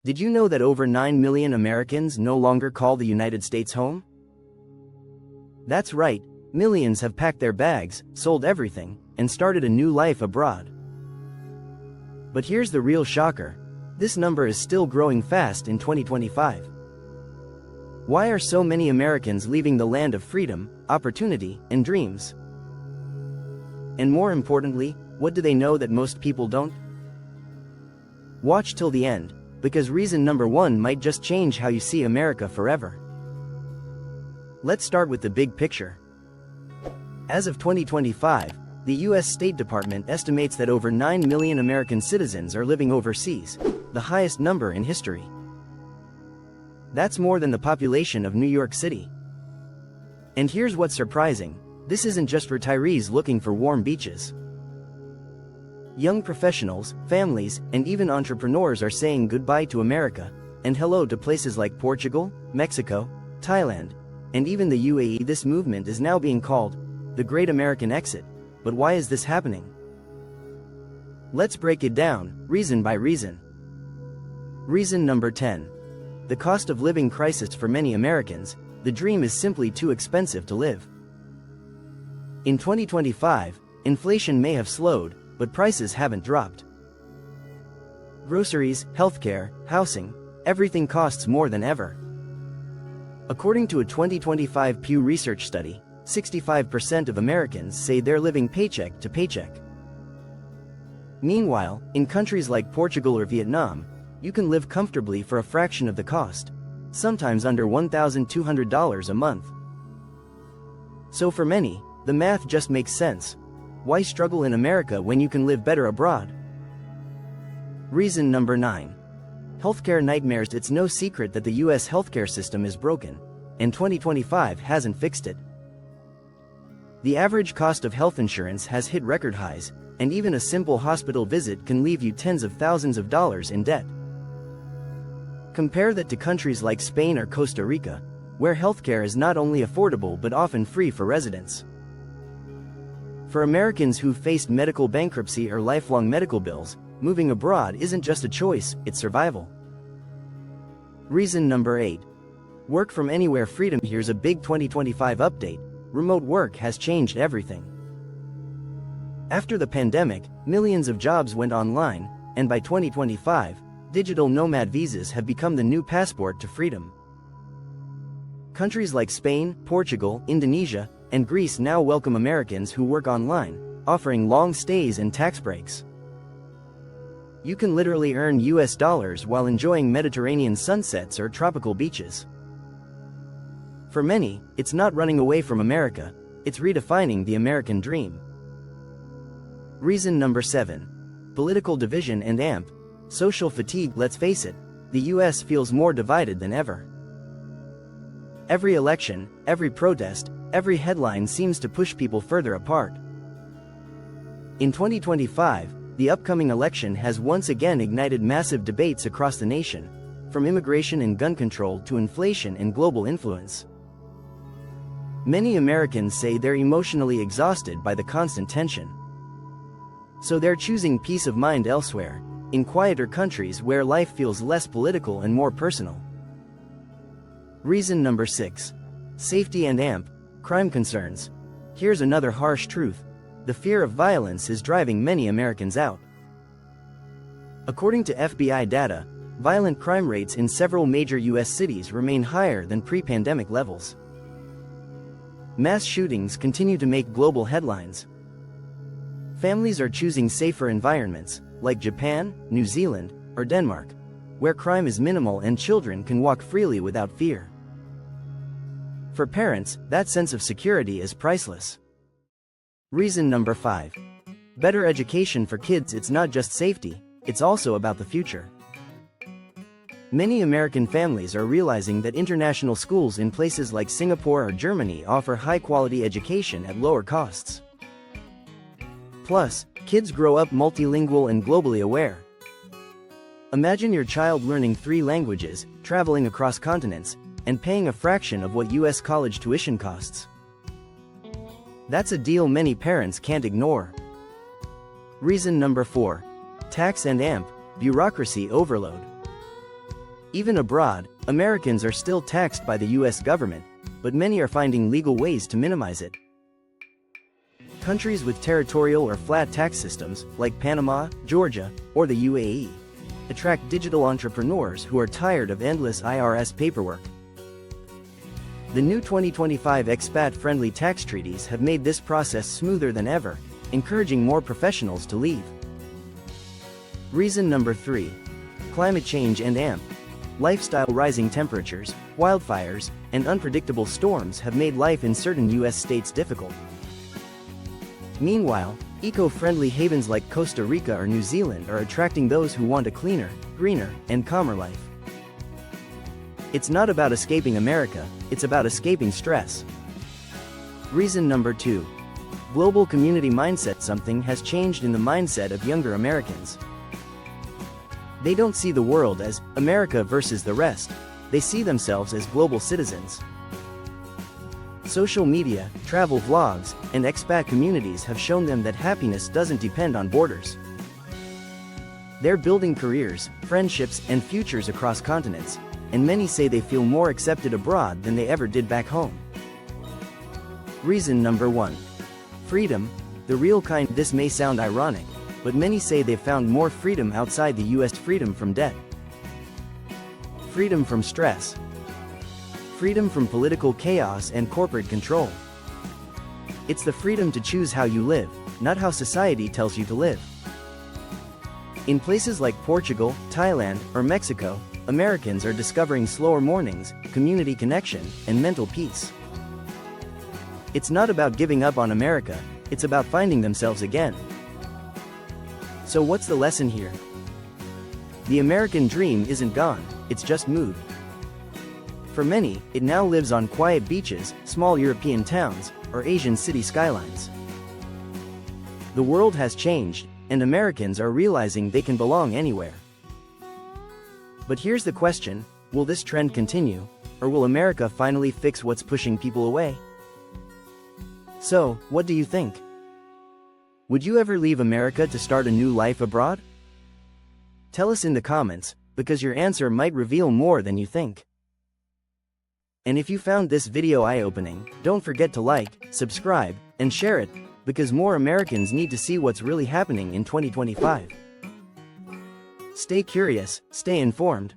Did you know that over 9 million Americans no longer call the United States home? That's right, millions have packed their bags, sold everything, and started a new life abroad. But here's the real shocker. This number is still growing fast in 2025. Why are so many Americans leaving the land of freedom, opportunity, and dreams? And more importantly, what do they know that most people don't? Watch till the end, because reason number 1 might just change how you see America forever. Let's start with the big picture. As of 2025, the U.S. State Department estimates that over 9 million American citizens are living overseas, the highest number in history. That's more than the population of New York City. And here's what's surprising. This isn't just retirees looking for warm beaches. Young professionals, families, and even entrepreneurs are saying goodbye to America and hello to places like Portugal, Mexico, Thailand, and even the UAE. This movement is now being called the Great American Exit. But why is this happening? Let's break it down, reason by reason. Reason number 10. The cost of living crisis. For many Americans, the dream is simply too expensive to live. In 2025, inflation may have slowed, but prices haven't dropped. Groceries, healthcare, housing, everything costs more than ever. According to a 2025 Pew Research study, 65% of Americans say they're living paycheck to paycheck. Meanwhile, in countries like Portugal or Vietnam, you can live comfortably for a fraction of the cost, sometimes under $1,200 a month. So for many, the math just makes sense. Why struggle in America when you can live better abroad? Reason number 9. Healthcare nightmares. It's no secret that the US healthcare system is broken, and 2025 hasn't fixed it. The average cost of health insurance has hit record highs, and even a simple hospital visit can leave you tens of thousands of dollars in debt. Compare that to countries like Spain or Costa Rica, where healthcare is not only affordable but often free for residents. For Americans who've faced medical bankruptcy or lifelong medical bills, moving abroad isn't just a choice, it's survival. Reason number 8. Work from anywhere freedom. Here's a big 2025 update. Remote work has changed everything. After the pandemic, millions of jobs went online, and by 2025, digital nomad visas have become the new passport to freedom. Countries like Spain, Portugal, Indonesia, and Greece now welcome Americans who work online, offering long stays and tax breaks. You can literally earn US dollars while enjoying Mediterranean sunsets or tropical beaches. For many, it's not running away from America, it's redefining the American dream. Reason number 7. Political division and social fatigue. Let's face it, the US feels more divided than ever. Every election, every protest, every headline seems to push people further apart. In 2025, the upcoming election has once again ignited massive debates across the nation, from immigration and gun control to inflation and global influence. Many Americans say they're emotionally exhausted by the constant tension. So they're choosing peace of mind elsewhere, in quieter countries where life feels less political and more personal. Reason number 6. Safety and crime concerns. Here's another harsh truth. The fear of violence is driving many Americans out. According to FBI data, violent crime rates in several major US cities remain higher than pre-pandemic levels. Mass shootings continue to make global headlines. Families are choosing safer environments, like Japan, New Zealand, or Denmark, where crime is minimal and children can walk freely without fear. For parents, that sense of security is priceless. Reason number 5. Better education for kids. It's not just safety, it's also about the future. Many American families are realizing that international schools in places like Singapore or Germany offer high-quality education at lower costs. Plus, kids grow up multilingual and globally aware. Imagine your child learning 3 languages, traveling across continents, and paying a fraction of what US college tuition costs. That's a deal many parents can't ignore. Reason number 4. Tax and bureaucracy overload. Even abroad, Americans are still taxed by the US government, but many are finding legal ways to minimize it. Countries with territorial or flat tax systems, like Panama, Georgia, or the UAE, attract digital entrepreneurs who are tired of endless IRS paperwork. The new 2025 expat-friendly tax treaties have made this process smoother than ever, encouraging more professionals to leave. Reason number 3. Climate change and AMP. Lifestyle. Rising temperatures, wildfires, and unpredictable storms have made life in certain US states difficult. Meanwhile, eco-friendly havens like Costa Rica or New Zealand are attracting those who want a cleaner, greener, and calmer life. It's not about escaping America, it's about escaping stress. Reason number 2. Global community mindset. Something has changed in the mindset of younger Americans. They don't see the world as America versus the rest, they see themselves as global citizens. Social media, travel vlogs, and expat communities have shown them that happiness doesn't depend on borders. They're building careers, friendships, and futures across continents, and many say they feel more accepted abroad than they ever did back home. Reason number 1. Freedom, the real kind. This may sound ironic, but many say they've found more freedom outside the US. Freedom from debt. Freedom from stress. Freedom from political chaos and corporate control. It's the freedom to choose how you live, not how society tells you to live. In places like Portugal, Thailand, or Mexico, Americans are discovering slower mornings, community connection, and mental peace. It's not about giving up on America, it's about finding themselves again. So what's the lesson here? The American dream isn't gone, it's just moved. For many, it now lives on quiet beaches, small European towns, or Asian city skylines. The world has changed, and Americans are realizing they can belong anywhere. But here's the question, will this trend continue, or will America finally fix what's pushing people away? So, what do you think? Would you ever leave America to start a new life abroad? Tell us in the comments, because your answer might reveal more than you think. And if you found this video eye-opening, don't forget to like, subscribe, and share it, because more Americans need to see what's really happening in 2025. Stay curious, stay informed.